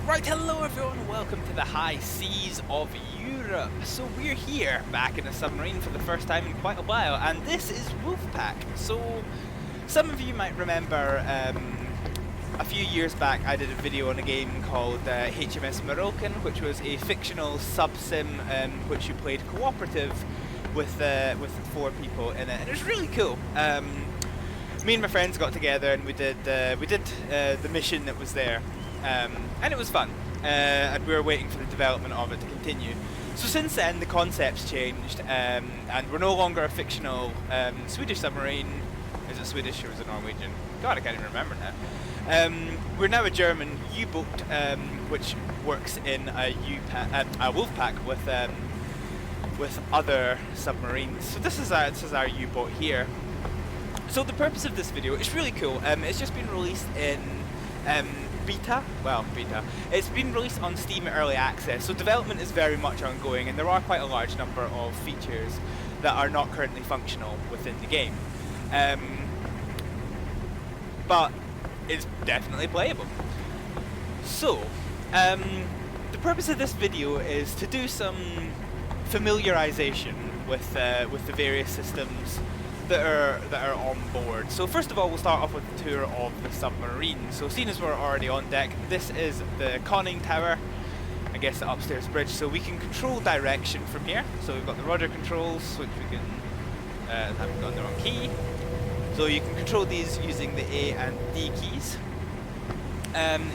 Right, hello everyone, welcome to the high seas of Europe. So we're here, back in a submarine for the first time in quite a while, and this is Wolfpack. So, some of you might remember, a few years back I did a video on a game called HMS Marulken, which was a fictional sub-sim which you played cooperative with 4 people in it, and it was really cool. Me and my friends got together and we did the mission that was there. And it was fun, and we were waiting for the development of it to continue. So since then the concept's changed, and we're no longer a fictional Swedish submarine. Is it Swedish or is it Norwegian? God, I can't even remember now. We're now a German U-boat, which works in a Wolfpack with other submarines. So this is our U-boat here. So the purpose of this video, it's really cool. It's just been released in beta. It's been released on Steam Early Access, so development is very much ongoing, and there are quite a large number of features that are not currently functional within the game. But it's definitely playable. So, the purpose of this video is to do some familiarization with the various systems that are on board. So first of all, we'll start off with a tour of the submarine. So seeing as we're already on deck, this is the conning tower, I guess the upstairs bridge, so we can control direction from here. So we've got the rudder controls, which we can haven't got the wrong key. So you can control these using the A and D keys.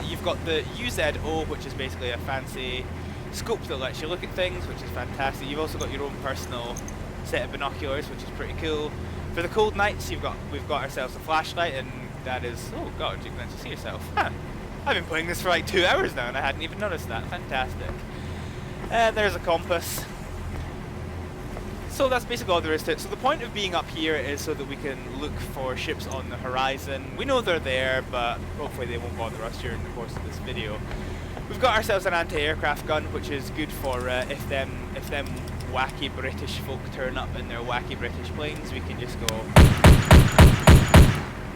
You've got the UZO, which is basically a fancy scope that lets you look at things, which is fantastic. You've also got your own personal set of binoculars, which is pretty cool. For the cold nights, we've got ourselves a flashlight, and that is, oh god, you can actually see yourself. Huh. I've been playing this for like 2 hours now and I hadn't even noticed that. Fantastic. There's a compass. So that's basically all there is to it. So the point of being up here is so that we can look for ships on the horizon. We know they're there, but hopefully they won't bother us during the course of this video. We've got ourselves an anti-aircraft gun, which is good for if them wacky British folk turn up in their wacky British planes, we can just go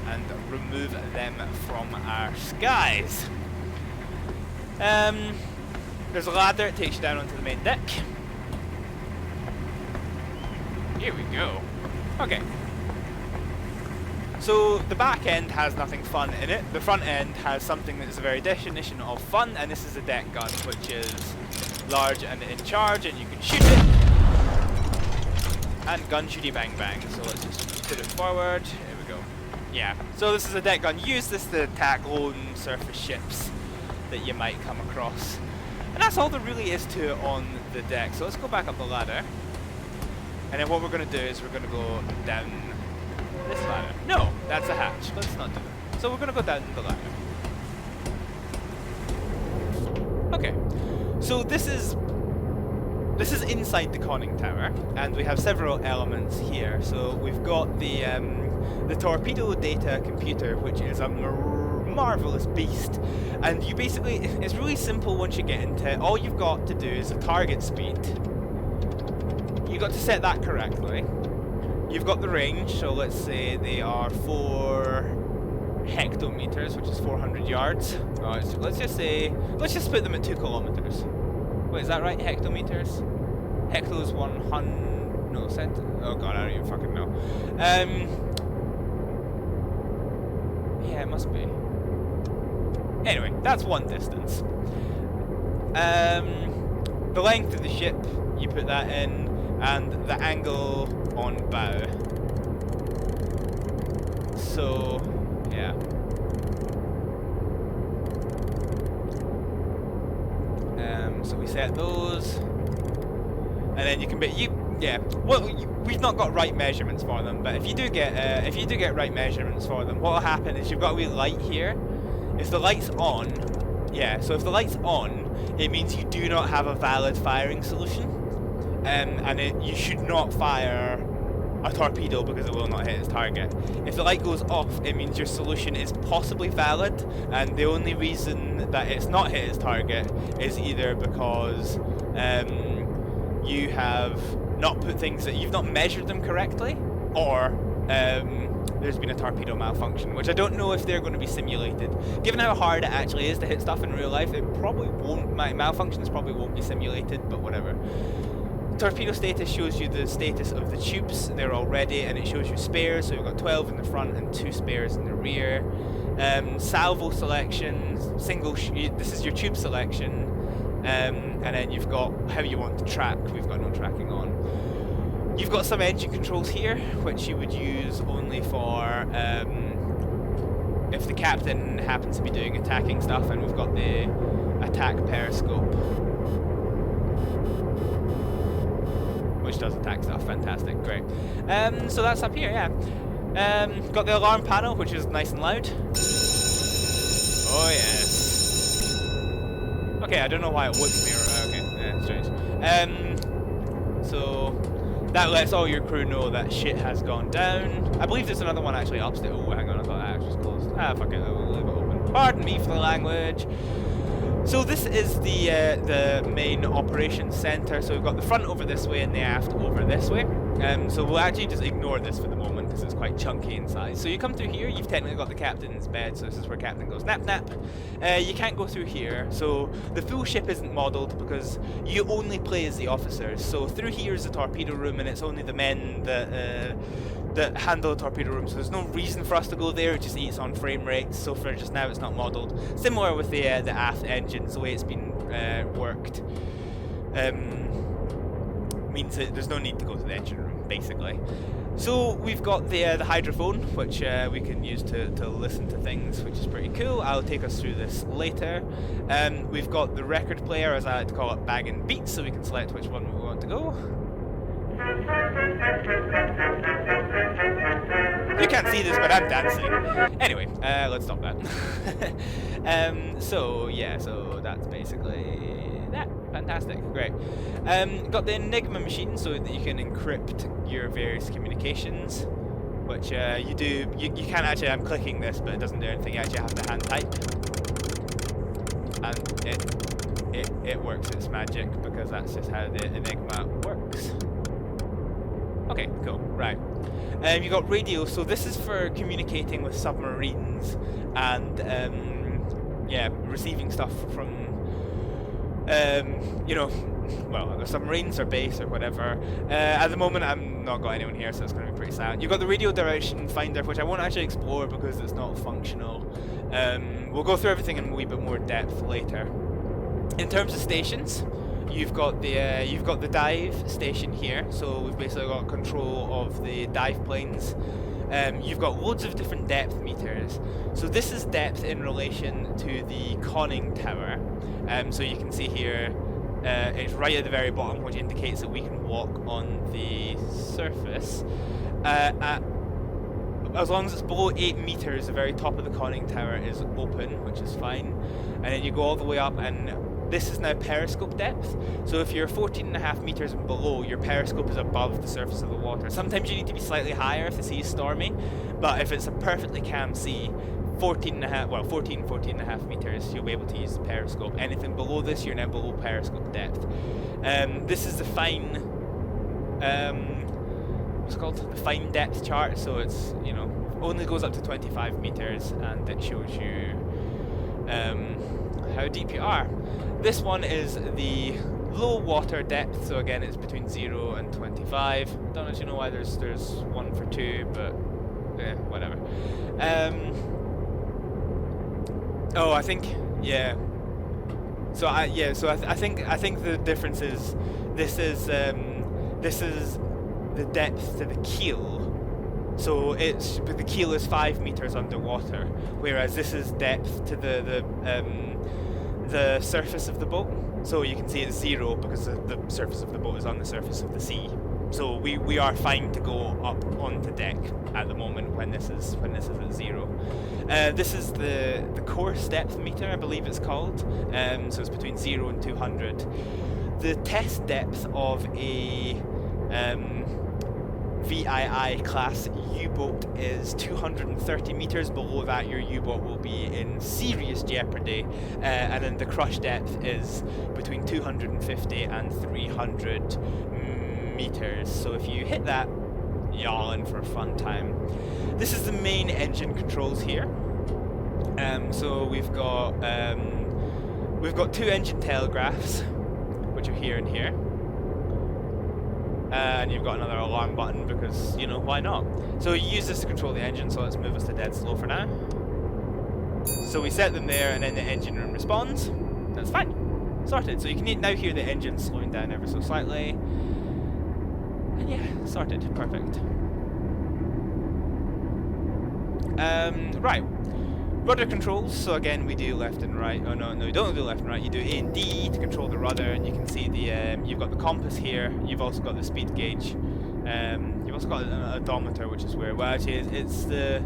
and remove them from our skies. There's a ladder, it takes you down onto the main deck. Here we go. Okay. So the back end has nothing fun in it. The front end has something that is a very definition of fun, and this is a deck gun, which is large and in charge, and you can shoot it. And gun shooty bang bang. So let's just put it forward. Here we go. Yeah. So this is a deck gun. Use this to attack lone surface ships that you might come across. And that's all there really is to it on the deck. So let's go back up the ladder. And then what we're going to do is we're going to go down this ladder. No, that's a hatch. Let's not do that. So we're going to go down the ladder. Okay. So this is inside the conning tower, and we have several elements here. So we've got the torpedo data computer, which is a marvelous beast, and you basically, it's really simple once you get into it. All you've got to do is a target speed. You've got to set that correctly. You've got the range, so let's say they are 4 hectometers, which is 400 yards. Oh, let's just put them at 2 kilometers. Wait, is that right? Hectometers? Hecto is 100. No, cent. Oh god, I don't even fucking know. Yeah, it must be. Anyway, that's one distance. The length of the ship, you put that in, and the angle on bow. So, yeah. So we set those, and then you can we've not got right measurements for them, but if you do get right measurements for them, what will happen is you've got a wee light here. If the light's on, so if the light's on, it means you do not have a valid firing solution, and you should not fire a torpedo because it will not hit its target. If the light goes off, it means your solution is possibly valid, and the only reason that it's not hit its target is either because you have not put things that you've not measured them correctly, or there's been a torpedo malfunction, which I don't know if they're going to be simulated. Given how hard it actually is to hit stuff in real life, it probably won't. Malfunctions probably won't be simulated, but whatever. Torpedo status shows you the status of the tubes. They're all ready, and it shows you spares. So we've got 12 in the front and 2 spares in the rear. Salvo selection, this is your tube selection, and then you've got how you want to track. We've got no tracking on. You've got some engine controls here, which you would use only for if the captain happens to be doing attacking stuff, and we've got the attack periscope, which does attack stuff. Fantastic, great. So that's up here, yeah. Got the alarm panel, which is nice and loud. Oh yes. Okay, I don't know why it whoops me. Okay, yeah, strange. So that lets all your crew know that shit has gone down. I believe there's another one actually upstairs. Oh, hang on, I thought that actually was closed. Ah, fuck it, we'll leave it open. Pardon me for the language. So this is the main operations center. So we've got the front over this way and the aft over this way. So we'll actually just ignore this for the moment because it's quite chunky in size. So you come through here, you've technically got the captain's bed, so this is where captain goes nap nap. You can't go through here, so the full ship isn't modelled because you only play as the officers. So through here is the torpedo room, and it's only the men that handle the torpedo room, so there's no reason for us to go there. It just eats on frame rates, so for just now it's not modelled. Similar with the aft engines, the way it's been worked means that there's no need to go to the engine room, basically. So we've got the hydrophone, which we can use to listen to things, which is pretty cool. I'll take us through this later. We've got the record player, as I like to call it, bag and beat, so we can select which one we want to go. You can't see this, but I'm dancing. Anyway, let's stop that. So yeah, so that's basically that. Fantastic, great. Got the Enigma machine so that you can encrypt your various communications, which you do. You can't actually. I'm clicking this, but it doesn't do anything. You actually have to hand type, and it works its magic because that's just how the Enigma works. Okay, cool, right. You got radio, so this is for communicating with submarines and yeah, receiving stuff from you know, well, the submarines or base or whatever. At the moment I'm not got anyone here, so it's going to be pretty silent. You've got the radio direction finder, which I won't actually explore because it's not functional. We'll go through everything in a wee bit more depth later. In terms of stations, you've got the dive station here, so we've basically got control of the dive planes. You've got loads of different depth meters. So this is depth in relation to the conning tower. So you can see here, it's right at the very bottom, which indicates that we can walk on the surface. As long as it's below 8 meters, the very top of the conning tower is open, which is fine. And then you go all the way up, and this is now periscope depth. So if you're 14.5 meters and below, your periscope is above the surface of the water. Sometimes you need to be slightly higher if the sea is stormy, but if it's a perfectly calm sea, 14.5 meters, you'll be able to use the periscope. Anything below this, you're now below periscope depth. This is the fine, what's it called? The fine depth chart. So it's, you know, only goes up to 25 meters, and it shows you how deep you are. This one is the low water depth, so again it's between 0 and 25. Don't actually know why there's one for 2, but yeah, whatever. Oh, I think, yeah. So I think the difference is this is the depth to the keel. So but the keel is 5 meters underwater, whereas this is depth to the surface of the boat. So you can see it's 0 because the surface of the boat is on the surface of the sea. So we are fine to go up onto deck at the moment when this is at 0. This is the course depth meter, I believe it's called. So it's between 0 and 200. The test depth of a VII class U-boat is 230 meters. Below that, your U-boat will be in serious jeopardy. And then the crush depth is between 250 and 300 meters. So if you hit that, yawning for a fun time. This is the main engine controls here. So we've got 2 engine telegraphs, which are here and here. And you've got another alarm button because, you know, why not? So you use this to control the engine, so let's move us to dead slow for now. So we set them there and then the engine room responds. That's fine. Sorted. So you can now hear the engine slowing down ever so slightly. And yeah, sorted. Perfect. Right. Rudder controls, so again we do left and right. Oh no, you don't do left and right, you do A and D to control the rudder, and you can see the you've got the compass here, you've also got the speed gauge, you've also got an odometer, which is where, well actually it's the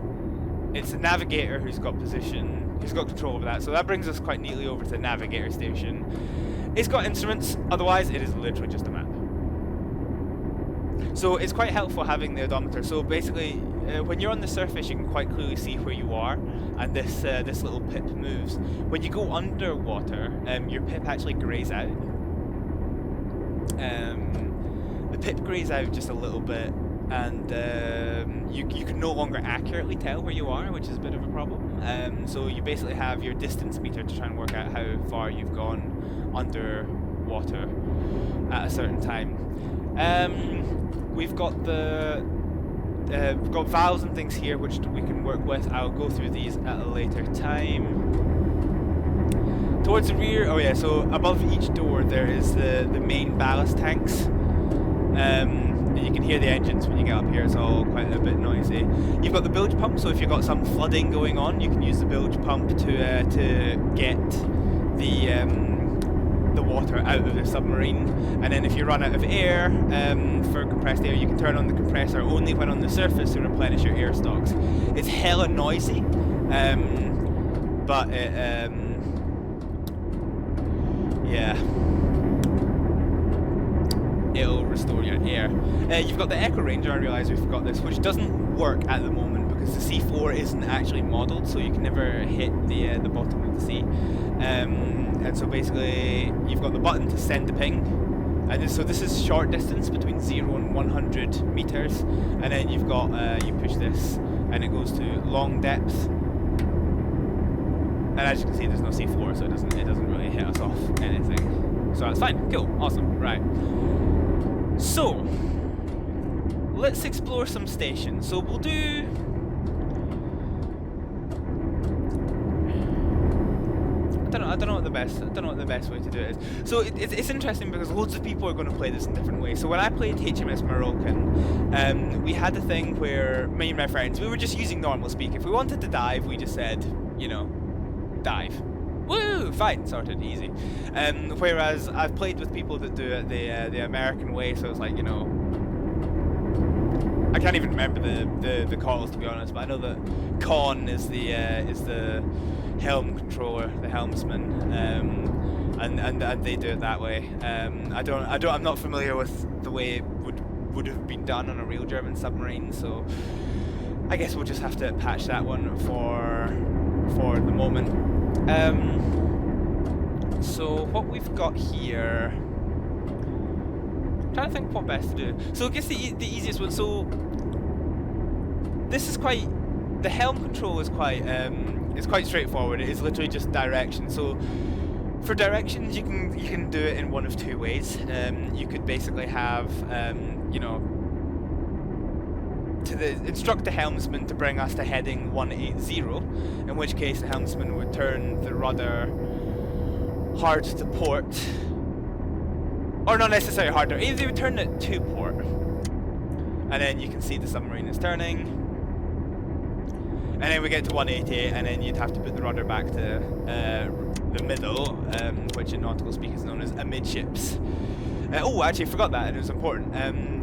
navigator who's got control over that, so that brings us quite neatly over to the navigator station. It's got instruments, otherwise it is literally just a map. So it's quite helpful having the odometer, so basically when you're on the surface you can quite clearly see where you are, and this little pip moves. When you go underwater, your pip actually greys out. The pip greys out just a little bit, and you can no longer accurately tell where you are, which is a bit of a problem. So you basically have your distance meter to try and work out how far you've gone underwater at a certain time. We've got we've got valves and things here which we can work with. I'll go through these at a later time. Towards the rear, oh yeah, so above each door there is the main ballast tanks. And you can hear the engines when you get up here, it's all quite a bit noisy. You've got the bilge pump, so if you've got some flooding going on, you can use the bilge pump to get the water out of the submarine. And then if you run out of air for compressed air, you can turn on the compressor only when on the surface to replenish your air stocks. It's hella noisy, but it yeah, it'll restore your air. You've got the Echo Ranger, I realise we forgot this, which doesn't work at the moment because the C4 isn't actually modelled, so you can never hit the bottom of the sea. And so basically you've got the button to send the ping, and so this is short distance between 0 and 100 meters, and then you've got you push this and it goes to long depth, and as you can see there's no C4, so it doesn't really hit us off anything, so that's fine. Cool, awesome. Right, so let's explore some stations. So we'll do I don't know what the best way to do it is. So it's interesting because loads of people are going to play this in different ways. So when I played HMS Marulken, we had a thing where me and my friends, we were just using normal speak. If we wanted to dive, we just said, you know, dive. Woo! Fine, sorted, easy. Whereas I've played with people that do it the American way, so it's like, you know, I can't even remember the calls, to be honest, but I know that Con is the helm controller, the helmsman, and they do it that way. I'm not familiar with the way it would have been done on a real German submarine, so I guess we'll just have to patch that one for the moment. So what we've got here, I'm trying to think what best to do. So I guess the easiest one. So this is quite, the helm control is quite it's quite straightforward. It is literally just direction. So for directions, you can do it in one of two ways. You could basically have you know, instruct the helmsman to bring us to heading 180, in which case the helmsman would turn the rudder hard to port, or not necessarily harder, either they would turn it to port, and then you can see the submarine is turning, and then we get to 180, and then you'd have to put the rudder back to the middle, which in nautical speak is known as amidships. Oh, actually I forgot that, and it was important.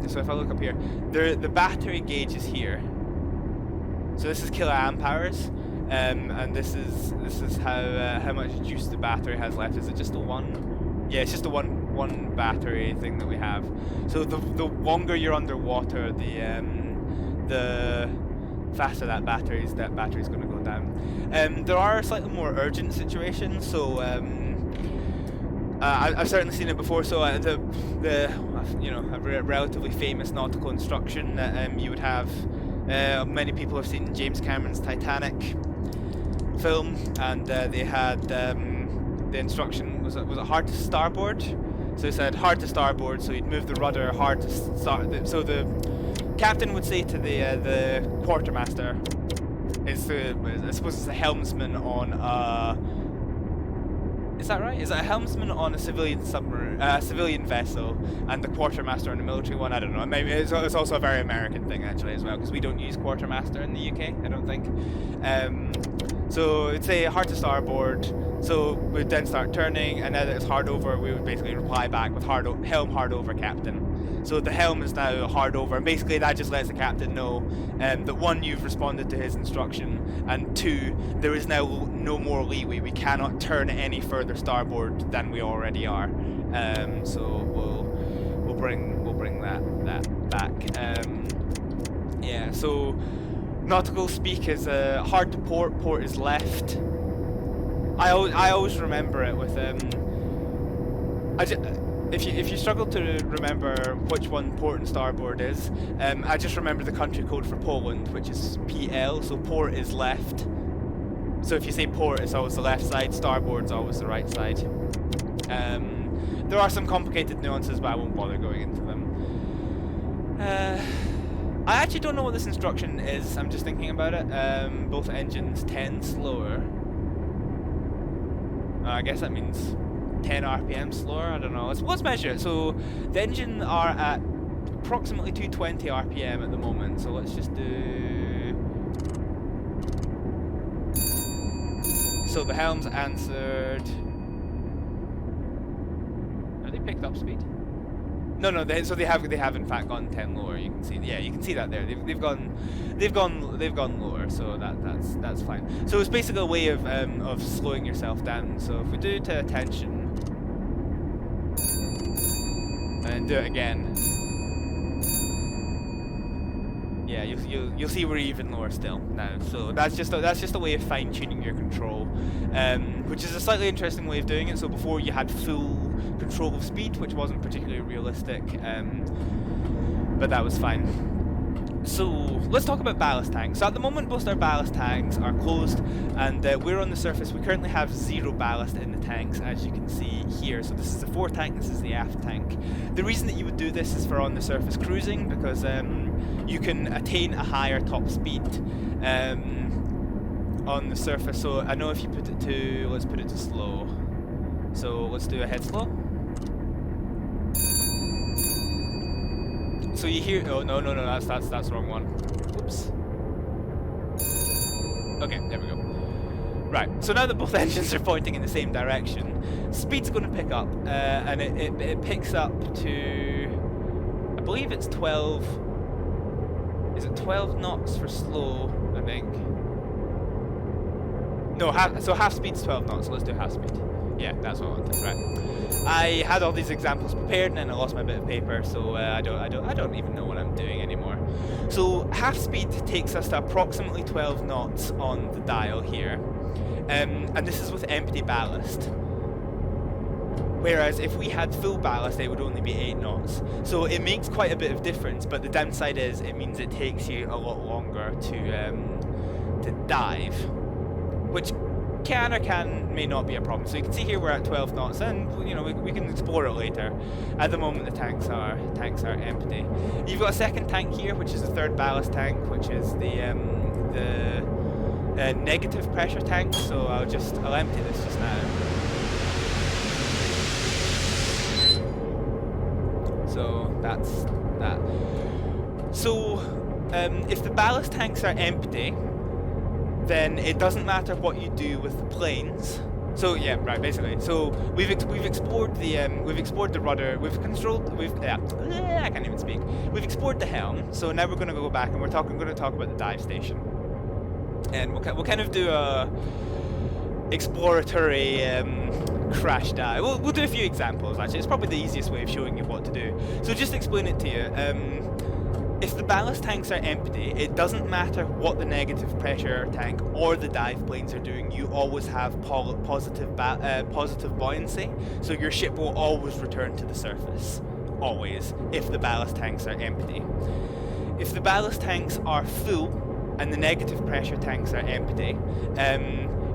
So if I look up here, the battery gauge is here. So this is kiloamp hours, and this is how much juice the battery has left. Is it just the one? Yeah, it's just the one battery thing that we have. So the longer you're underwater, the faster that battery's going to go down. There are slightly more urgent situations. So I've certainly seen it before. So the you know, a relatively famous nautical instruction that you would have. Many people have seen James Cameron's Titanic film, and they had the instruction was it hard to starboard. So it said hard to starboard, so you'd move the rudder hard to start. So the captain would say to the quartermaster, I suppose it's a helmsman on a. Is that right? Is it a helmsman on a civilian submarine, civilian vessel, and the quartermaster on a military one? I don't know. Maybe it's also a very American thing actually as well, because we don't use quartermaster in the UK, I don't think. So it'd say hard to starboard. So we'd then start turning, and now that it's hard over, we would basically reply back with helm hard over, captain. So the helm is now hard over, and basically that just lets the captain know that one, you've responded to his instruction, and two, there is now no more leeway. We cannot turn any further starboard than we already are. So we'll bring that back. Yeah. So nautical speak is hard to port. Port is left. I always remember it with if you struggle to remember which one port and starboard is, I just remember the country code for Poland, which is PL. So port is left. So if you say port, it's always the left side. Starboard's always the right side. There are some complicated nuances, but I won't bother going into them. I actually don't know what this instruction is. I'm just thinking about it. Both engines 10 slower. I guess that means 10 RPM slower. I don't know. Let's measure it. So the engine are at approximately 220 RPM at the moment. So let's just do. So the helm's answered. Have they picked up speed? No. So they have in fact gone 10 lower. You can see. Yeah, you can see that there. They've gone lower. So that's fine. So it's basically a way of slowing yourself down. So if we do to attention and do it again, yeah, you'll see we're even lower still now. So that's just a way of fine tuning your control, which is a slightly interesting way of doing it. So before you had full control of speed, which wasn't particularly realistic, but that was fine. So let's talk about ballast tanks. So at the moment, most of our ballast tanks are closed, and we're on the surface. We currently have 0 ballast in the tanks, as you can see here. So this is the fore tank, this is the aft tank. The reason that you would do this is for on the surface cruising, because you can attain a higher top speed on the surface. So I know if you put it to, let's put it to slow. So let's do a head slow. So you hear, oh no, that's the wrong one. Oops. Okay, there we go. Right, so now that both engines are pointing in the same direction, speed's going to pick up, and it picks up to, I believe it's 12, is it 12 knots for slow, I think? No, half speed's 12 knots, so let's do half speed. Yeah, that's what I wanted, right. I had all these examples prepared and then I lost my bit of paper, so I don't even know what I'm doing anymore. So half speed takes us to approximately 12 knots on the dial here, and this is with empty ballast. Whereas if we had full ballast, it would only be 8 knots. So it makes quite a bit of difference, but the downside is it means it takes you a lot longer to dive, which can or may not be a problem. So you can see here we're at 12 knots, and you know we can explore it later. At the moment the tanks are empty. You've got a second tank here, which is the third ballast tank, which is the negative pressure tank. So I'll empty this just now. So that's that. So if the ballast tanks are empty, then it doesn't matter what you do with the planes. So yeah, right, basically. So we've explored the rudder. I can't even speak. We've explored the helm. So now we're going to go back and we're going to talk about the dive station, and we'll kind of do a exploratory crash dive. We'll do a few examples. Actually, it's probably the easiest way of showing you what to do. So just explain it to you. If the ballast tanks are empty, it doesn't matter what the negative pressure tank or the dive planes are doing, you always have positive buoyancy, so your ship will always return to the surface. Always, if the ballast tanks are empty. If the ballast tanks are full and the negative pressure tanks are empty,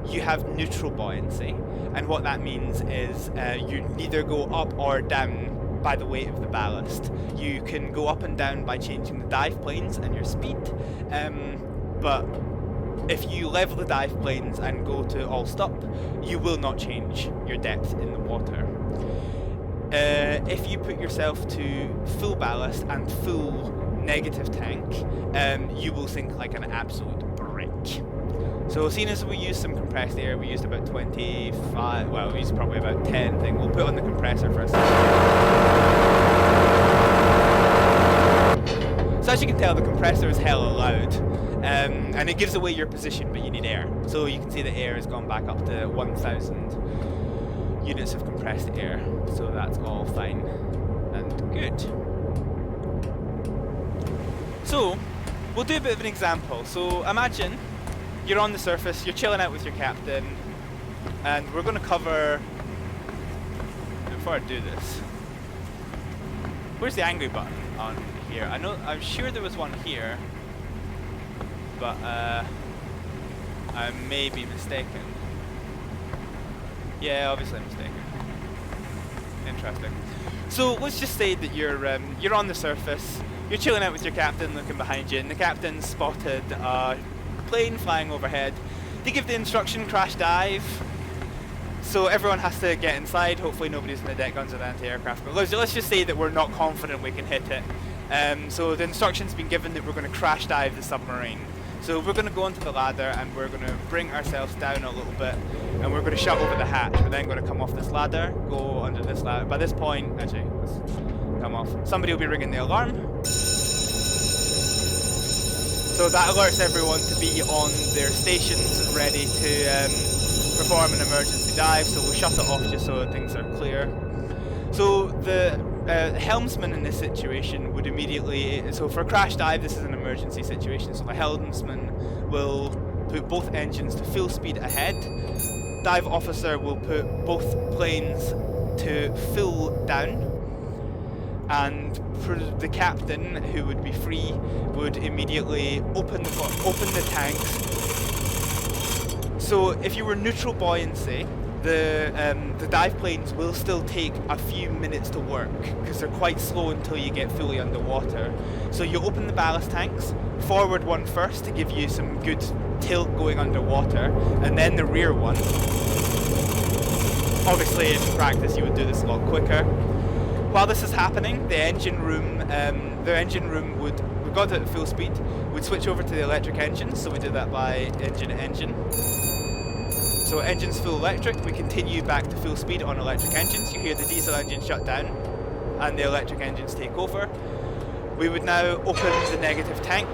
you have neutral buoyancy, and what that means is you neither go up or down by the weight of the ballast. You can go up and down by changing the dive planes and your speed, but if you level the dive planes and go to all stop, you will not change your depth in the water. If you put yourself to full ballast and full negative tank, you will sink like an absolute brick. So seeing as we used some compressed air, we used about 25, well we used probably about 10 thing. We'll put on the compressor for a second. So as you can tell, the compressor is hella loud, and it gives away your position, but you need air. So you can see the air has gone back up to 1,000 units of compressed air. So that's all fine and good. So we'll do a bit of an example. So imagine you're on the surface, you're chilling out with your captain, and we're going to cover... Before I do this, where's the angry button on here? I'm sure there was one here, but I may be mistaken. Yeah, obviously I'm mistaken. Interesting. So let's just say that you're on the surface, you're chilling out with your captain, looking behind you, and the captain spotted a plane flying overhead. They give the instruction crash dive, so everyone has to get inside. Hopefully nobody's in the deck guns or the anti-aircraft, but let's just say that we're not confident we can hit it. So the instruction's been given that we're going to crash dive the submarine. So we're going to go onto the ladder and we're going to bring ourselves down a little bit, and we're going to shut over the hatch. We're then going to come off this ladder, go under this ladder. By this point, actually, let's come off. Somebody will be ringing the alarm. So that alerts everyone to be on their stations, ready to perform an emergency dive. So we'll shut it off just so things are clear. So the helmsman in this situation would immediately, so for a crash dive, this is an emergency situation, so the helmsman will put both engines to full speed ahead. Dive officer will put both planes to full down, and for the captain, who would be free, would immediately open the tanks. So if you were neutral buoyancy, the dive planes will still take a few minutes to work because they're quite slow until you get fully underwater. So you open the ballast tanks, forward one first to give you some good tilt going underwater, and then the rear one. Obviously in practice you would do this a lot quicker. While this is happening, the engine room would, we got it at full speed, would switch over to the electric engines, so we do that by engine to engine. So engines full electric, we continue back to full speed on electric engines. You hear the diesel engine shut down and the electric engines take over. We would now open the negative tank.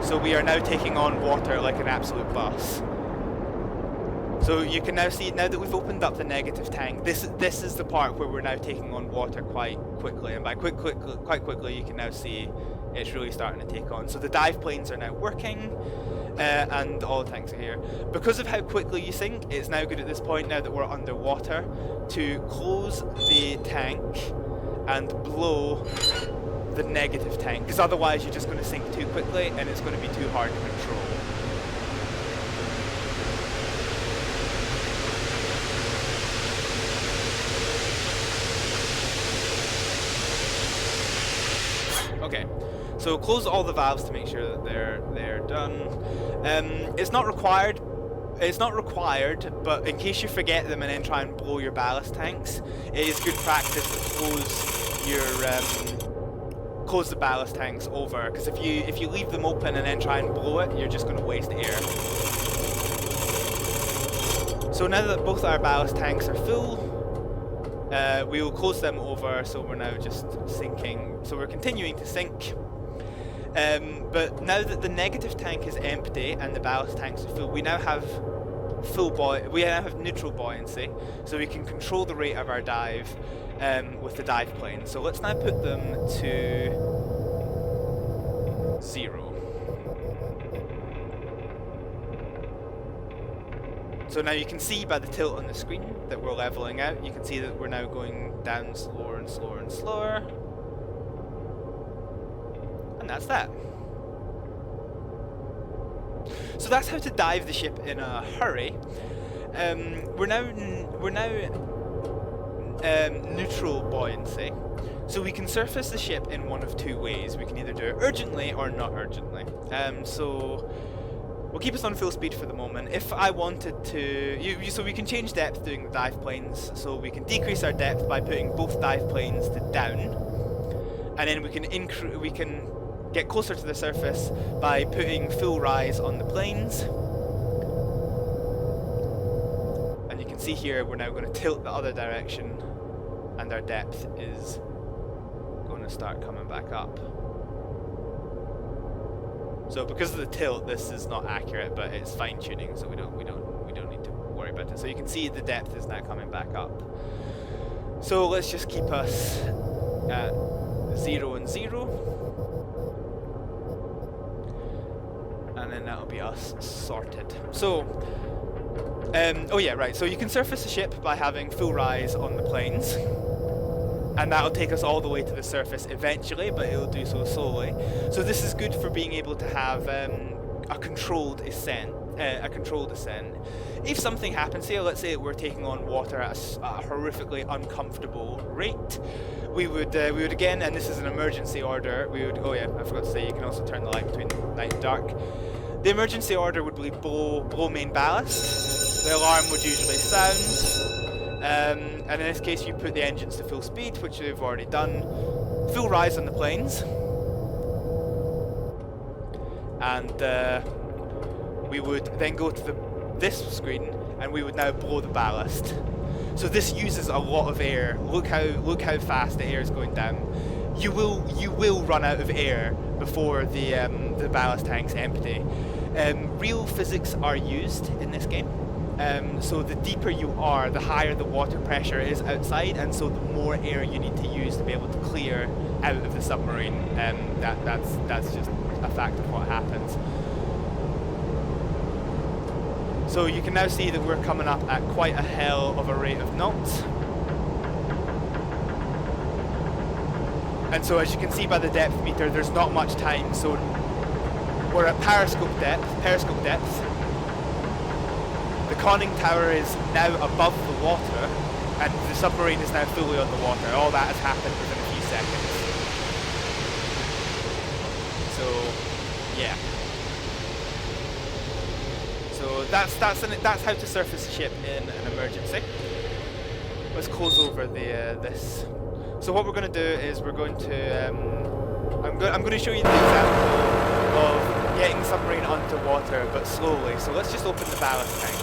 So we are now taking on water like an absolute bus. So you can now see, now that we've opened up the negative tank, this is the part where we're now taking on water quite quickly, and by quite quickly you can now see it's really starting to take on. So the dive planes are now working, and all the tanks are here. Because of how quickly you sink, it's now good at this point, now that we're underwater, to close the tank and blow the negative tank, because otherwise you're just going to sink too quickly and it's going to be too hard to control. Okay, so close all the valves to make sure that they're done. It's not required, but in case you forget them and then try and blow your ballast tanks, it is good practice to close the ballast tanks over, because if you leave them open and then try and blow it, you're just going to waste air. So now that both our ballast tanks are full, we will close them over, so we're now just sinking. So we're continuing to sink. But now that the negative tank is empty and the ballast tanks are full, we now have neutral buoyancy, so we can control the rate of our dive with the dive plane. So let's now put them to 0. So now you can see by the tilt on the screen that we're leveling out. You can see that we're now going down slower and slower and slower. And that's that. So that's how to dive the ship in a hurry. We're now neutral buoyancy. So we can surface the ship in one of two ways. We can either do it urgently or not urgently. So we'll keep us on full speed for the moment. If I wanted to, so we can change depth doing the dive planes. So we can decrease our depth by putting both dive planes to down, and then we can get closer to the surface by putting full rise on the planes. And you can see here we're now going to tilt the other direction, and our depth is going to start coming back up. So because of the tilt, this is not accurate, but it's fine tuning, so we don't need to worry about it. So you can see the depth is now coming back up. So let's just keep us at 0 and 0, and then that'll be us sorted. So oh yeah, right. So you can surface the ship by having full rise on the planes, and that'll take us all the way to the surface eventually, but it'll do so slowly. So this is good for being able to have a controlled ascent. If something happens here, let's say we're taking on water at a horrifically uncomfortable rate, we would again, and this is an emergency order, oh yeah, I forgot to say, you can also turn the light between night and dark. The emergency order would be blow main ballast. The alarm would usually sound. And in this case you put the engines to full speed, which we've already done. Full rise on the planes. And we would then go to this screen, and we would now blow the ballast. So this uses a lot of air. Look how fast the air is going down. You will run out of air before the ballast tank's empty. Real physics are used in this game. So the deeper you are, the higher the water pressure is outside, and so the more air you need to use to be able to clear out of the submarine. That's just a fact of what happens. So you can now see that we're coming up at quite a hell of a rate of knots. And so as you can see by the depth meter, there's not much time, so we're at periscope depth. The conning tower is now above the water, and the submarine is now fully on the water. All that has happened within a few seconds. So, yeah. So that's how to surface a ship in an emergency. Let's close over this. So what we're going to do is we're going to I'm going to show you the example of getting the submarine onto water, but slowly. So let's just open the ballast tanks.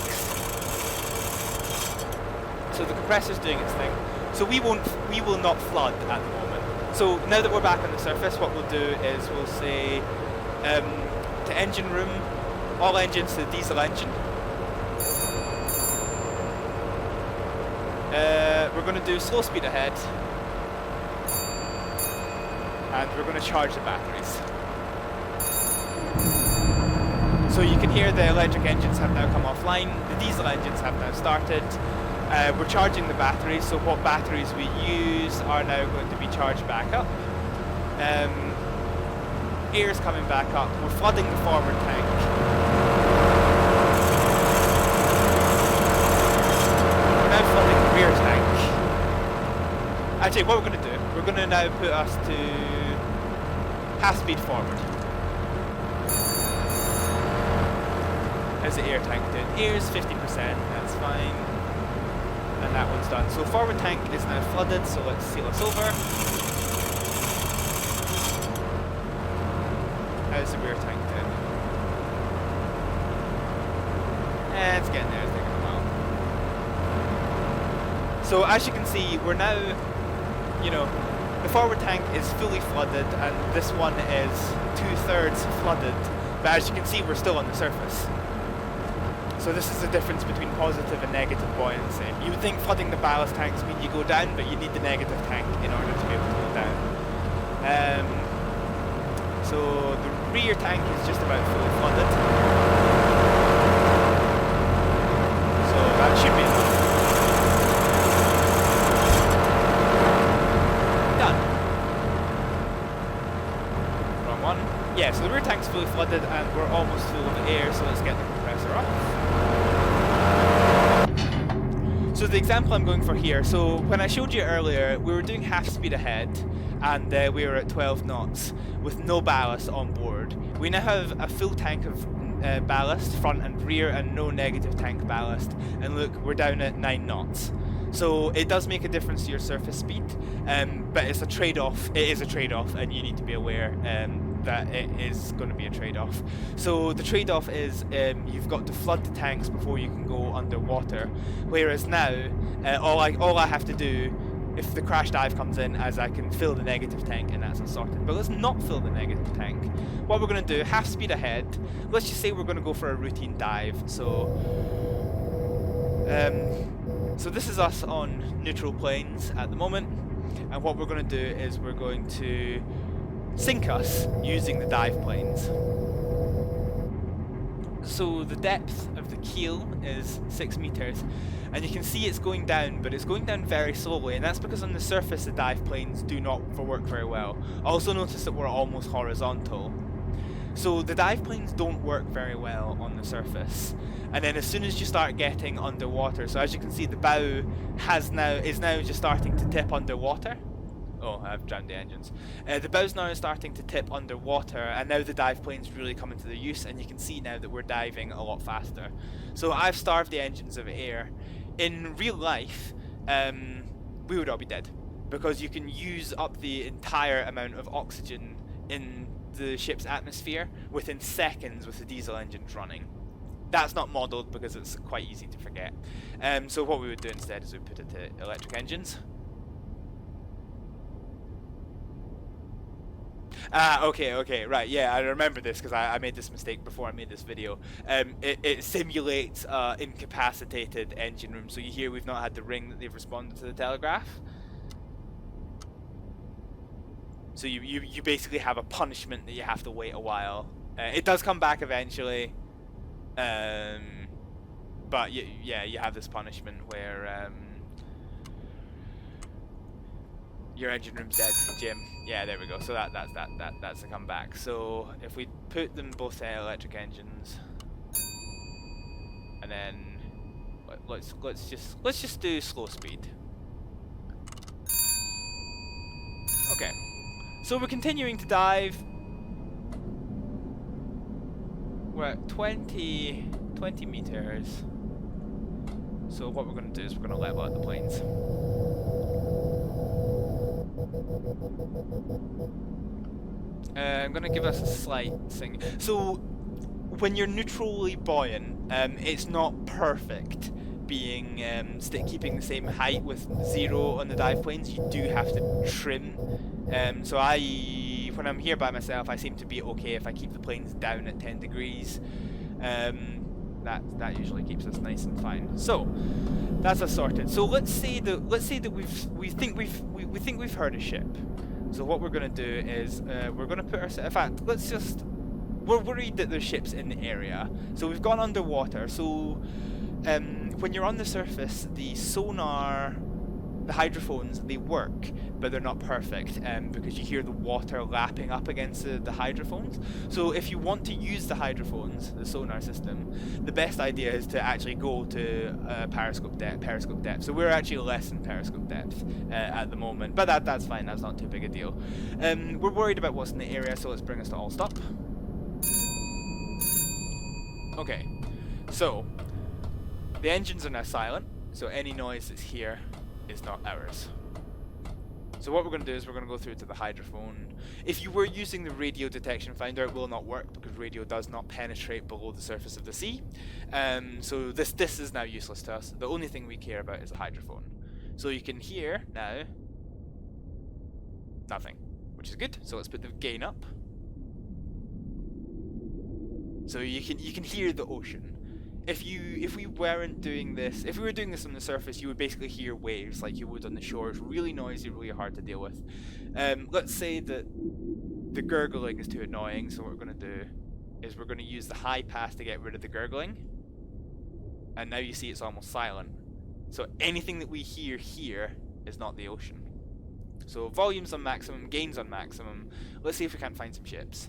So the compressor's doing its thing. So we will not flood at the moment. So now that we're back on the surface, what we'll do is we'll say to engine room, all engines to the diesel engine. We're going to do slow speed ahead, and we're going to charge the batteries. So you can hear the electric engines have now come offline, the diesel engines have now started. We're charging the batteries, so what batteries we use are now going to be charged back up. Air is coming back up. We're flooding the forward tank. We're now flooding the rear tank. Actually, what we're going to do, we're going to now put us to half speed forward. How's the air tank doing? Air is 50%, that's fine. And that one's done. So forward tank is now flooded, so let's seal us over. How's the rear tank doing? It's getting there, it's taking a while. So as you can see, we're now, the forward tank is fully flooded, and this one is 2/3 flooded. But as you can see, we're still on the surface. So So this is the difference between positive and negative buoyancy. You would think flooding the ballast tanks mean you go down, but you need the negative tank in order to be able to go down. So the rear tank is just about fully flooded. So that should be enough. Done. Wrong one. Yeah, so the rear tank's fully flooded and we're almost full of air, so let's get the compressor off. So the example I'm going for here, so when I showed you earlier, we were doing half speed ahead and we were at 12 knots with no ballast on board. We now have a full tank of ballast, front and rear, and no negative tank ballast, and look, we're down at 9 knots. So it does make a difference to your surface speed, but it's a trade-off. It is a trade-off, and you need to be aware that it is going to be a trade-off. So the trade-off is you've got to flood the tanks before you can go underwater, whereas now all I have to do if the crash dive comes in is I can fill the negative tank and that's sorted. But let's not fill the negative tank. What we're going to do, half speed ahead, let's just say we're going to go for a routine dive. So so this is us on neutral planes at the moment, and what we're going to do is we're going to sink us using the dive planes. So the depth of the keel is 6 meters, and you can see it's going down, but it's going down very slowly, and that's because on the surface the dive planes do not work very well. Also notice that we're almost horizontal. So the dive planes don't work very well on the surface, and then as soon as you start getting underwater, so as you can see the bow is now just starting to tip underwater. Oh, I've drowned the engines. The bow's now starting to tip underwater, and now the dive planes really come into their use, and you can see now that we're diving a lot faster. So I've starved the engines of air. In real life, we would all be dead, because you can use up the entire amount of oxygen in the ship's atmosphere within seconds with the diesel engines running. That's not modelled because it's quite easy to forget. So what we would do instead is we put it to electric engines. Okay, right, yeah, I remember this because I made this mistake before I made this video. It simulates incapacitated engine room, so you hear we've not had the ring that they've responded to the telegraph. So you basically have a punishment that you have to wait a while. It does come back eventually, but yeah, you have this punishment where your engine room's dead, Jim. Yeah, there we go. So that's the comeback. So if we put them both in electric engines, and then let's just do slow speed. Okay. So we're continuing to dive. We're at 20 meters. So what we're going to do is we're going to level out the planes. I'm going to give us a slight thing. So when you're neutrally buoyant, it's not perfect being keeping the same height with 0 on the dive planes. You do have to trim. So when I'm here by myself, I seem to be okay if I keep the planes down at 10 degrees. That usually keeps us nice and fine. So that's us sorted. So let's say that we think we've heard a ship. So what we're going to do is we're going to put ourselves. In fact, we're worried that there's ships in the area. So we've gone underwater. So when you're on the surface, the sonar, the hydrophones, they work, but they're not perfect because you hear the water lapping up against the hydrophones. So if you want to use the hydrophones, the sonar system, the best idea is to actually go to periscope depth. So we're actually less than periscope depth at the moment, but that's fine. That's not too big a deal. We're worried about what's in the area, so let's bring us to all stop. Okay, so the engines are now silent, so any noise that's here is not ours. So what we're going to do is we're going to go through to the hydrophone. If you were using the radio detection finder, it will not work because radio does not penetrate below the surface of the sea. So this is now useless to us. The only thing we care about is the hydrophone. So you can hear now nothing, which is good. So let's put the gain up. So you can hear the ocean. if we weren't doing this, if we were doing this on the surface, you would basically hear waves like you would on the shore. It's really noisy, really hard to deal with. Let's say that the gurgling is too annoying, so what we're going to do is we're going to use the high pass to get rid of the gurgling. And now you see it's almost silent. So anything that we hear here is not the ocean. So volume's on maximum, gain's on maximum. Let's see if we can't find some ships.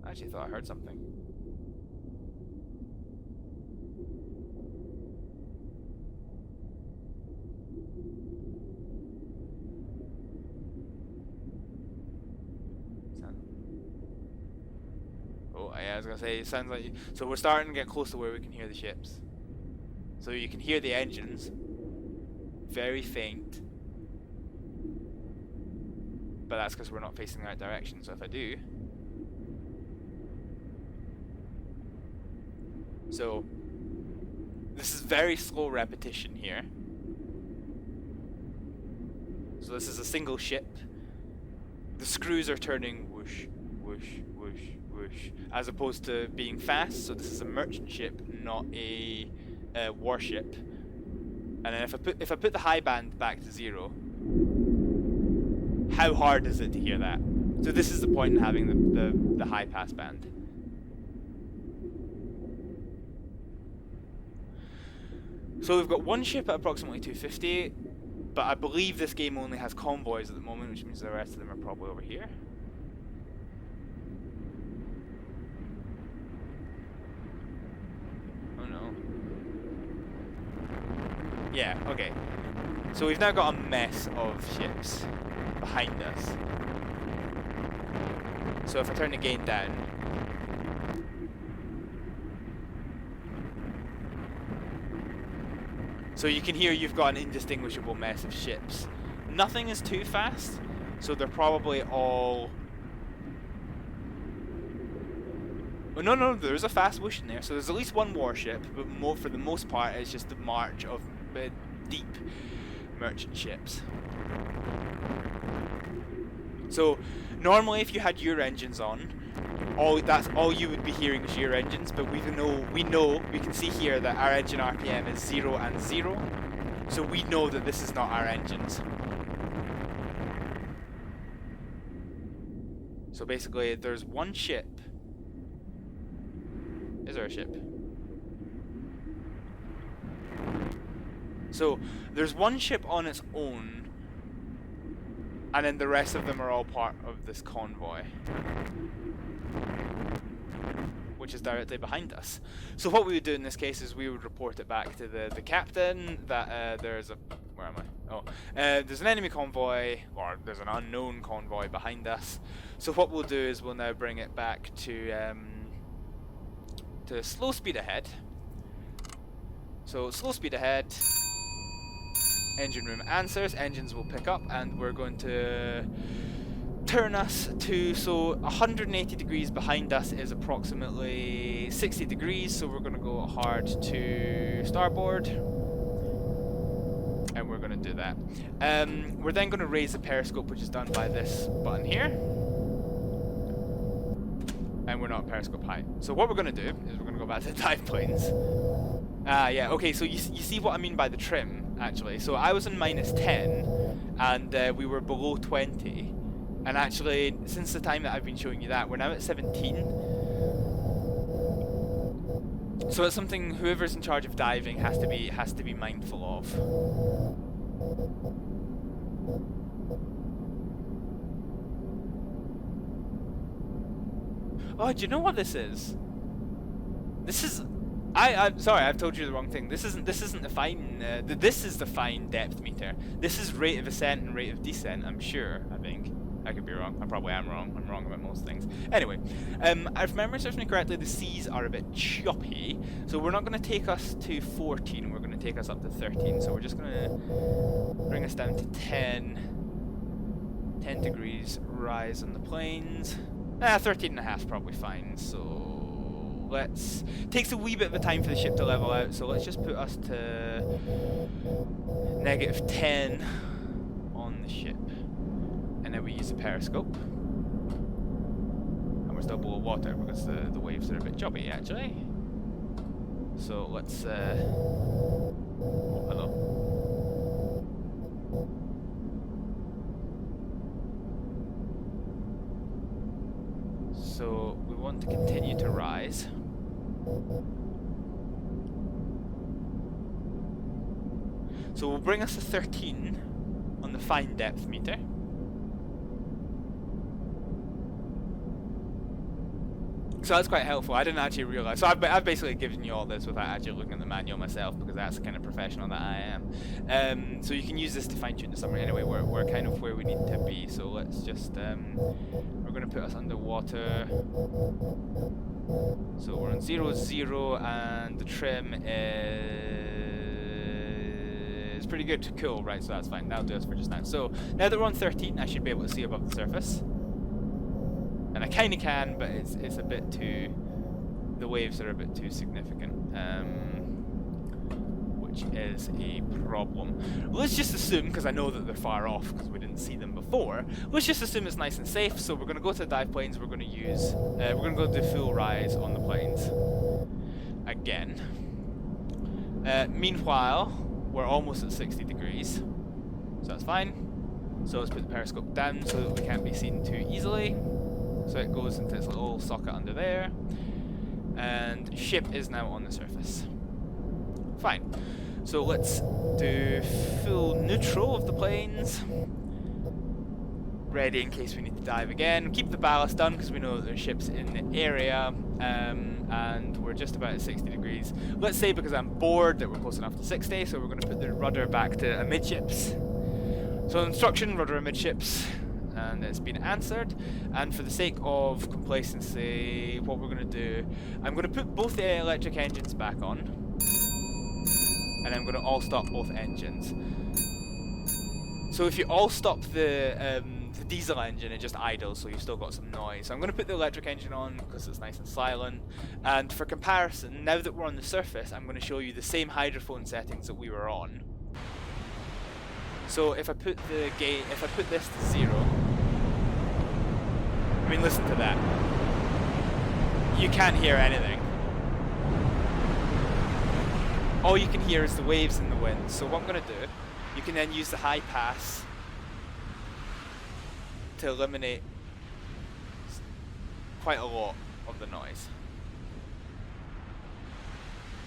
I actually thought I heard something. Oh, yeah, I was gonna say, it sounds like... So we're starting to get close to where we can hear the ships. So you can hear the engines. Very faint. But that's because we're not facing the right direction, so if I do... So, this is very slow repetition here. So this is a single ship. The screws are turning whoosh, whoosh, whoosh, whoosh, as opposed to being fast. So this is a merchant ship, not a warship. And then if I put the high band back to 0, how hard is it to hear that? So this is the point in having the high pass band. So we've got one ship at approximately 250, but I believe this game only has convoys at the moment, which means the rest of them are probably over here. Oh no. Yeah, okay. So we've now got a mess of ships behind us. So if I turn the gain down, so you can hear you've got an indistinguishable mess of ships. Nothing is too fast, so they're probably all... Oh, no, there's a fast whoosh in there. So there's at least one warship, but for the most part it's just the march of deep merchant ships. So normally if you had your engines on, that's all you would be hearing is your engines, but we can see here that our engine RPM is 0 and 0, so we know that this is not our engines. So basically there's one ship. Is there a ship? So there's one ship on its own, and then the rest of them are all part of this convoy, which is directly behind us. So what we would do in this case is we would report it back to the captain that there's a... Where am I? Oh. There's an enemy convoy, or there's an unknown convoy behind us. So what we'll do is we'll now bring it back to slow speed ahead. So slow speed ahead. Engine room answers, engines will pick up, and we're going to turn us to, so 180 degrees behind us is approximately 60 degrees, so we're going to go hard to starboard, and we're going to do that. We're then going to raise the periscope, which is done by this button here, and we're not periscope height. So what we're going to do is we're going to go back to the dive planes. Yeah, okay, so you see what I mean by the trim, actually. So I was in -10, and we were below 20. And actually, since the time that I've been showing you that, we're now at 17. So it's something whoever's in charge of diving has to be mindful of. Oh, do you know what this is? This is... I'm sorry, I've told you the wrong thing. This isn't the fine. This is the fine depth meter. This is rate of ascent and rate of descent. I'm sure. I think. I could be wrong. I probably am wrong. I'm wrong about most things. Anyway, if memory serves me correctly, the seas are a bit choppy, so we're not going to take us to 14. We're going to take us up to 13. So we're just going to bring us down to 10. 10 degrees rise on the planes. 13.5 is probably fine. So. Takes a wee bit of a time for the ship to level out, so let's just put us to -10 on the ship. And and then we use the periscope. And we're still below water because the waves are a bit choppy actually. So let's oh, hello. So we want to continue to rise. So we'll bring us to 13 on the fine depth meter. So that's quite helpful. I didn't actually realise. So I've basically given you all this without actually looking at the manual myself, because that's the kind of professional that I am. So you can use this to fine tune the submarine. Anyway, we're kind of where we need to be. So let's just we're going to put us underwater. So we're on 0, 0, and the trim is pretty good. Cool, right? So that's fine. That'll do us for just now. So now that we're on 13, I should be able to see above the surface. And I kind of can, but it's a bit too... The waves are a bit too significant, which is a problem. Let's just assume, because I know that they're far off, because we didn't see them before, let's just assume it's nice and safe, so we're going to go to the dive planes, we're going to use... we're going to go do full rise on the planes. Again. Meanwhile, we're almost at 60 degrees, so that's fine. So let's put the periscope down so that we can't be seen too easily. So it goes into its little socket under there, and ship is now on the surface. Fine. So let's do full neutral of the planes. Ready in case we need to dive again. Keep the ballast done because we know that there's ships in the area, and we're just about at 60 degrees. Let's say because I'm bored that we're close enough to 60, so we're going to put the rudder back to amidships. So instruction, rudder amidships. And it's been answered, and for the sake of complacency, what we're going to do, I'm going to put both the electric engines back on, and I'm going to all stop both engines. So if you all stop the diesel engine, it just idles, so you've still got some noise. So I'm going to put the electric engine on because it's nice and silent, and for comparison, now that we're on the surface, I'm going to show you the same hydrophone settings that we were on. So if I put this to 0, I mean, listen to that. You can't hear anything. All you can hear is the waves and the wind. So what I'm going to do, you can then use the high pass to eliminate quite a lot of the noise.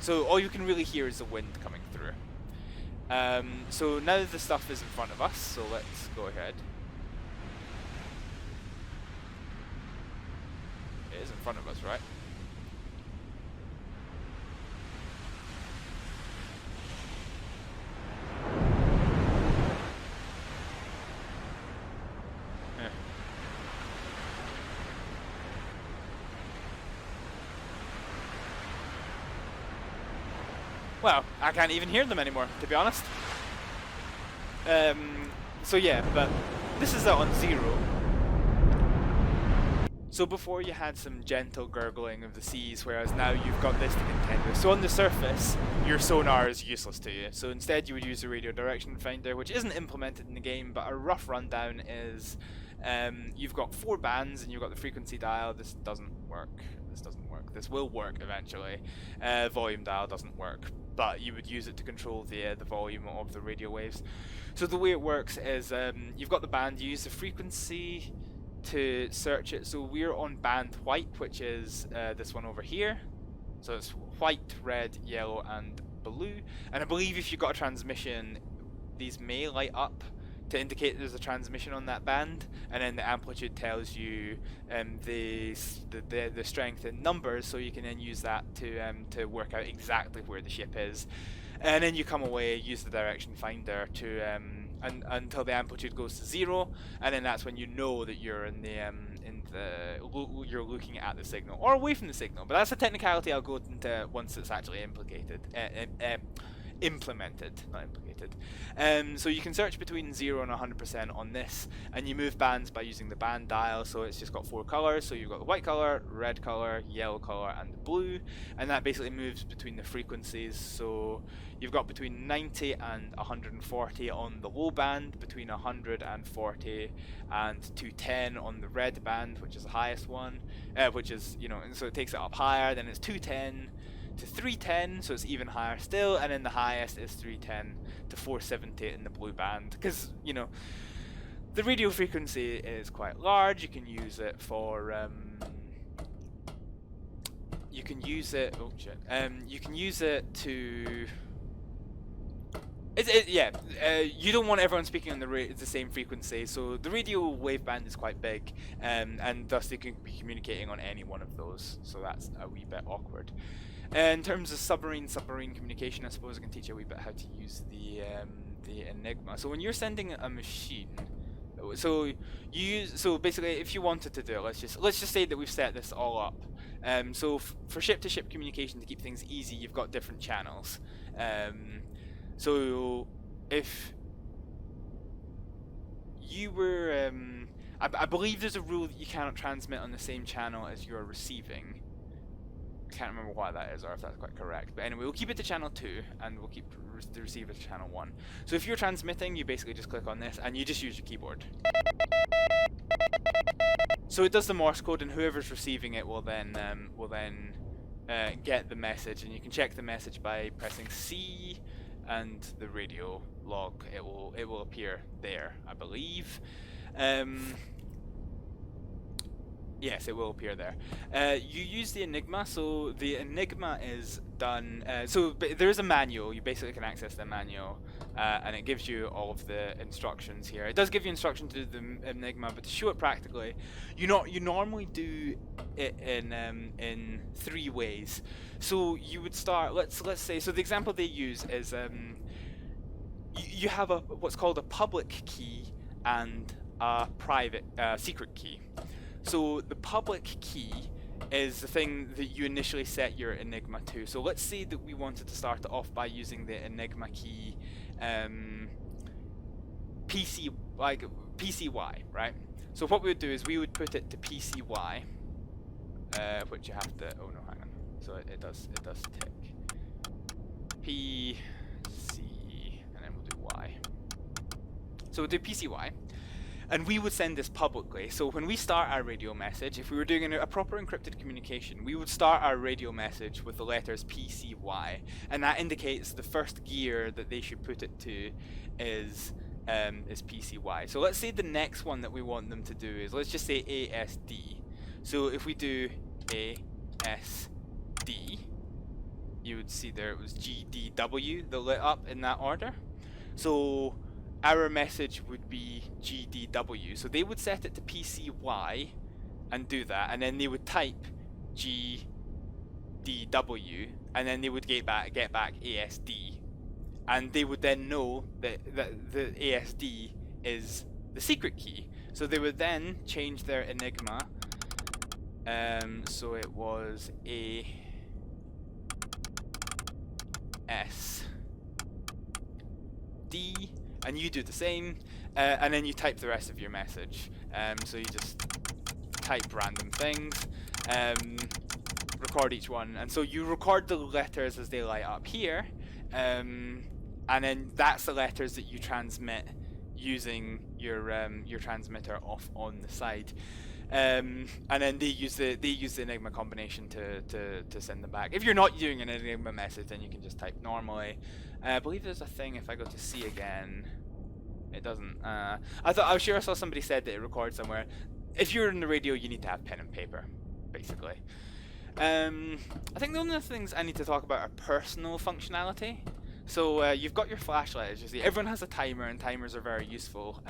So all you can really hear is the wind coming through. So now the stuff is in front of us, so let's go ahead. It is in front of us, right? Yeah. Well, I can't even hear them anymore, to be honest. So yeah, but this is on 0. So before you had some gentle gurgling of the seas, whereas now you've got this to contend with. So on the surface, your sonar is useless to you. So instead you would use a radio direction finder, which isn't implemented in the game, but a rough rundown is you've got 4 bands and you've got the frequency dial. This doesn't work. This doesn't work. This will work eventually. Volume dial doesn't work, but you would use it to control the volume of the radio waves. So the way it works is you've got the band, you use the frequency to search it. So we're on band white, which is this one over here. So it's white, red, yellow and blue. And I believe if you've got a transmission, these may light up to indicate there's a transmission on that band, and then the amplitude tells you the strength in numbers, so you can then use that to work out exactly where the ship is. And then you come away, use the direction finder to until the amplitude goes to 0, and then that's when you know that you're you're looking at the signal or away from the signal. But that's a technicality I'll go into once it's actually implemented, not implicated. So you can search between 0 and 100% on this, and you move bands by using the band dial. So it's just got 4 colors. So you've got the white color, red color, yellow color, and the blue, and that basically moves between the frequencies. So you've got between 90 and 140 on the low band, between 140 and 210 on the red band, which is the highest one, which is, you know, and so it takes it up higher. Then it's 210 to 310, so it's even higher still, and then the highest is 310 to 470 in the blue band, because, you know, the radio frequency is quite large. You can use it for you can use it to you don't want everyone speaking on the same frequency, so the radio waveband is quite big, and thus they can be communicating on any one of those, so that's a wee bit awkward. In terms of submarine communication, I suppose I can teach you a wee bit how to use the Enigma. So when you're sending a machine, so basically, if you wanted to do it, let's just say that we've set this all up. So for ship-to-ship communication, to keep things easy, you've got different channels. So if you were, I believe there's a rule that you cannot transmit on the same channel as you're receiving. I can't remember why that is, or if that's quite correct. But anyway, we'll keep it to channel 2, and we'll keep the receiver to channel 1. So if you're transmitting, you basically just click on this, and you just use your keyboard. So it does the Morse code, and whoever's receiving it will then get the message, and you can check the message by pressing C and the radio log. It will appear there, I believe. Yes, it will appear there. You use the Enigma, so the Enigma is done. There is a manual. You basically can access the manual, and it gives you all of the instructions here. It does give you instruction to do the Enigma, but to show it practically, you normally do it in 3 ways. So you would start. Let's say. So the example they use is you have what's called a public key and a private secret key. So the public key is the thing that you initially set your Enigma to. So let's say that we wanted to start it off by using the Enigma key PCY, right? So what we would do is we would put it to PCY, which you have to. Oh no, hang on. So it does tick PC, and then we'll do Y. So we'll do PCY. And we would send this publicly. So when we start our radio message, if we were doing a proper encrypted communication, we would start our radio message with the letters PCY, and that indicates the first gear that they should put it to is PCY. So let's say the next one that we want them to do is, let's just say ASD. So if we do ASD, you would see there it was GDW that lit up in that order. So our message would be GDW. So they would set it to PCY and do that, and then they would type GDW, and then they would get back ASD, and they would then know that the ASD is the secret key. So they would then change their Enigma. So it was ASD. And you do the same, and then you type the rest of your message. So you just type random things, record each one, and so you record the letters as they light up here, and then that's the letters that you transmit using your transmitter off on the side. And then they use the Enigma combination to send them back. If you're not doing an Enigma message, then you can just type normally. I believe there's a thing if I go to C again. It doesn't. I was sure I saw somebody said that it records somewhere. If you're in the radio, you need to have pen and paper, basically. I think the only things I need to talk about are personal functionality. So you've got your flashlight, as you see. Everyone has a timer, and timers are very useful.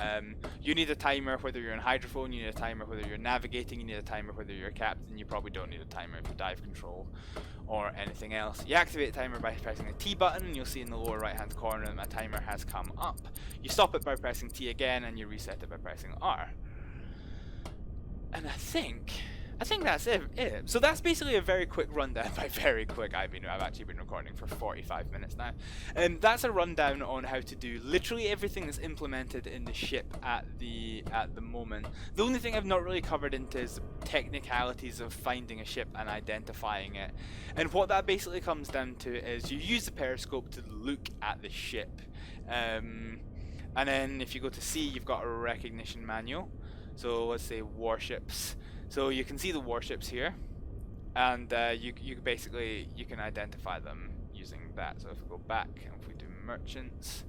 You need a timer whether you're in hydrophone, you need a timer whether you're navigating, you need a timer whether you're a captain. You probably don't need a timer if you dive control or anything else. You activate the timer by pressing the T button, and you'll see in the lower right hand corner that my timer has come up. You stop it by pressing T again, and you reset it by pressing R. And I think I think that's it. So that's basically a very quick rundown. By very quick, I mean I've actually been recording for 45 minutes now. That's a rundown on how to do literally everything that's implemented in the ship at the moment. The only thing I've not really covered into is the technicalities of finding a ship and identifying it. And what that basically comes down to is you use the periscope to look at the ship. And then if you go to C, you've got a recognition manual. So let's say warships. So you can see the warships here, and you basically you can identify them using that. So if we go back and if we do merchants,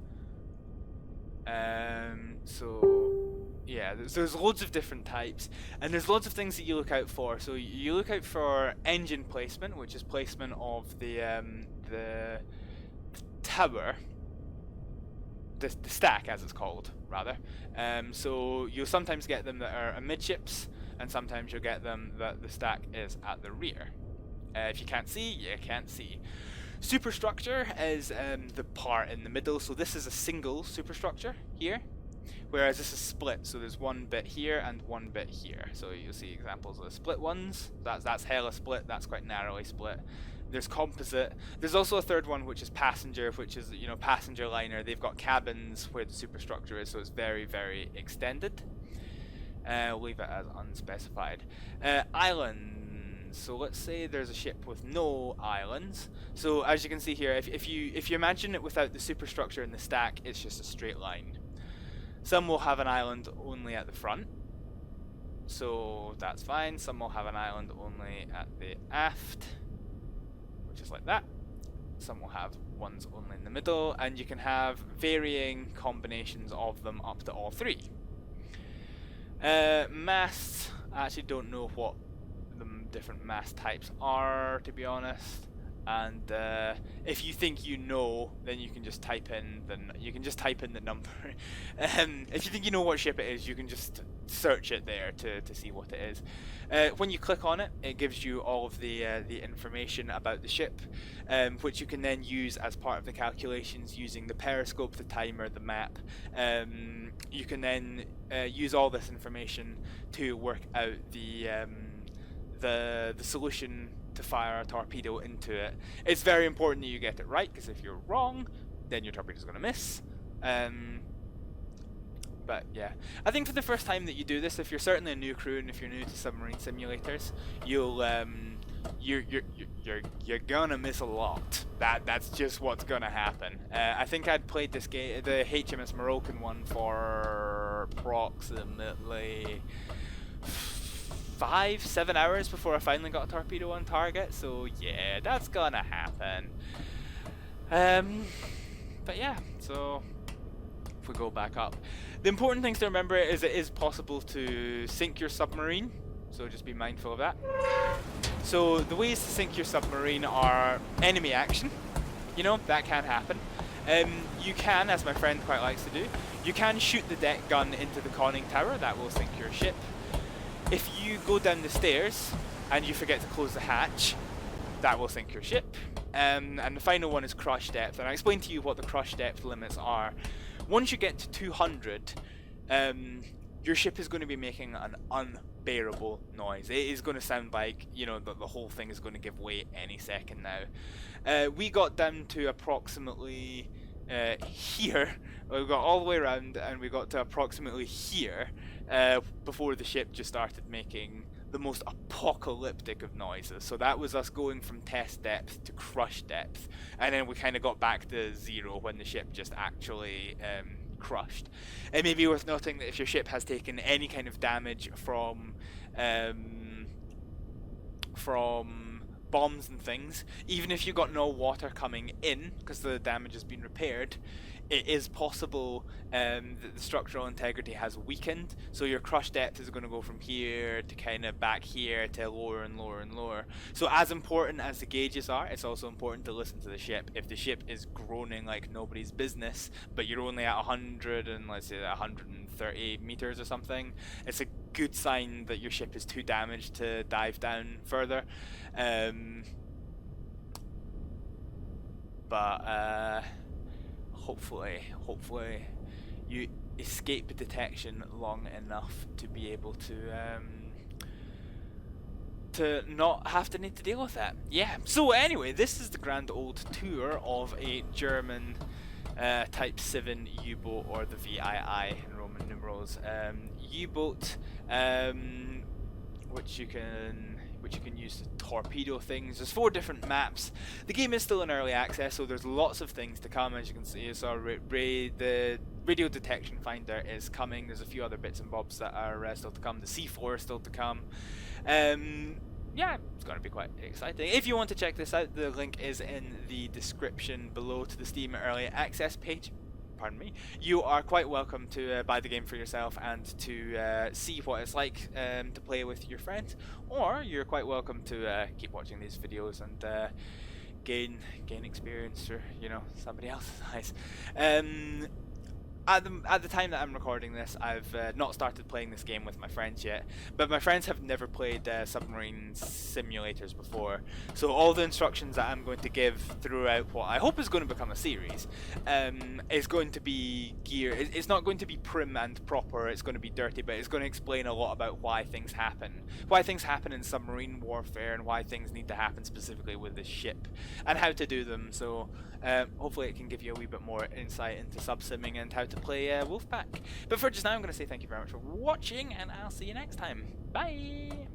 so yeah, there's loads of different types, and there's loads of things that you look out for. So you look out for engine placement, which is placement of the tower. The stack, as it's called, rather. So you'll sometimes get them that are amidships, and sometimes you'll get them that the stack is at the rear. If you can't see, you can't see. Superstructure is the part in the middle, so this is a single superstructure here, whereas this is split, so there's one bit here and one bit here. So you'll see examples of the split ones. That's hella split, that's quite narrowly split. There's composite. There's also a third one which is passenger, which is, you know, passenger liner. They've got cabins where the superstructure is, so it's very, very extended. We'll leave it as unspecified. Islands. So let's say there's a ship with no islands. So as you can see here, if you imagine it without the superstructure in the stack, it's just a straight line. Some will have an island only at the front, so that's fine. Some will have an island only at the aft, just like that. Some will have ones only in the middle, and you can have varying combinations of them up to all three. Masts, I actually don't know what the different mast types are, to be honest. And if you think you know, then you can just type in the number. If you think you know what ship it is, you can just search it there to see what it is. When you click on it, it gives you all of the information about the ship, which you can then use as part of the calculations using the periscope, the timer, the map. You can then use all this information to work out the solution to fire a torpedo into it. It's very important that you get it right, because if you're wrong, then your torpedo's going to miss. But yeah, I think for the first time that you do this, if you're certainly a new crew and if you're new to submarine simulators, you're gonna miss a lot. That's just what's gonna happen. I think I'd played this game, the HMS Marulken one, for approximately 5-7 hours before I finally got a torpedo on target. So yeah, that's gonna happen. But yeah, so if we go back up, the important things to remember is it is possible to sink your submarine, so just be mindful of that. So the ways to sink your submarine are enemy action. You know, that can happen. You can, as my friend quite likes to do, you can shoot the deck gun into the conning tower. That will sink your ship. If you go down the stairs and you forget to close the hatch, that will sink your ship. And the final one is crush depth, and I'll explain to you what the crush depth limits are. Once you get to 200, your ship is going to be making an unbearable noise. It is going to sound like, you know, the whole thing is going to give way any second now. We got down to approximately here. We got all the way around, and we got to approximately here before the ship just started making the most apocalyptic of noises. So that was us going from test depth to crush depth, and then we kind of got back to zero when the ship just actually crushed. It may be worth noting that if your ship has taken any kind of damage from bombs and things, even if you got no water coming in because the damage has been repaired, it is possible that the structural integrity has weakened, so your crush depth is going to go from here to kind of back here to lower and lower and lower. So as important as the gauges are, it's also important to listen to the ship. If the ship is groaning like nobody's business, but you're only at 100 and let's say 130 meters or something, it's a good sign that your ship is too damaged to dive down further. But hopefully you escape detection long enough to be able to to not have to need to deal with that. Yeah. So anyway, this is the grand old tour of a German Type 7 U-boat, or the VII in Roman numerals. U-boat, which you can use to torpedo things. There's 4 different maps. The game is still in early access, so there's lots of things to come. As you can see, so the radio detection finder is coming. There's a few other bits and bobs that are still to come. The C4 is still to come. Yeah, it's going to be quite exciting. If you want to check this out, the link is in the description below to the Steam Early Access page. Pardon me. You are quite welcome to buy the game for yourself and to see what it's like to play with your friends, or you're quite welcome to keep watching these videos and gain experience through, you know, somebody else's eyes. At the time that I'm recording this, I've not started playing this game with my friends yet, but my friends have never played submarine simulators before, so all the instructions that I'm going to give throughout what I hope is going to become a series is going to be geared. It's not going to be prim and proper, it's going to be dirty, but it's going to explain a lot about why things happen in submarine warfare, and why things need to happen specifically with this ship, and how to do them. So hopefully it can give you a wee bit more insight into subsimming and how to play Wolfpack. But for just now, I'm going to say thank you very much for watching, and I'll see you next time. Bye!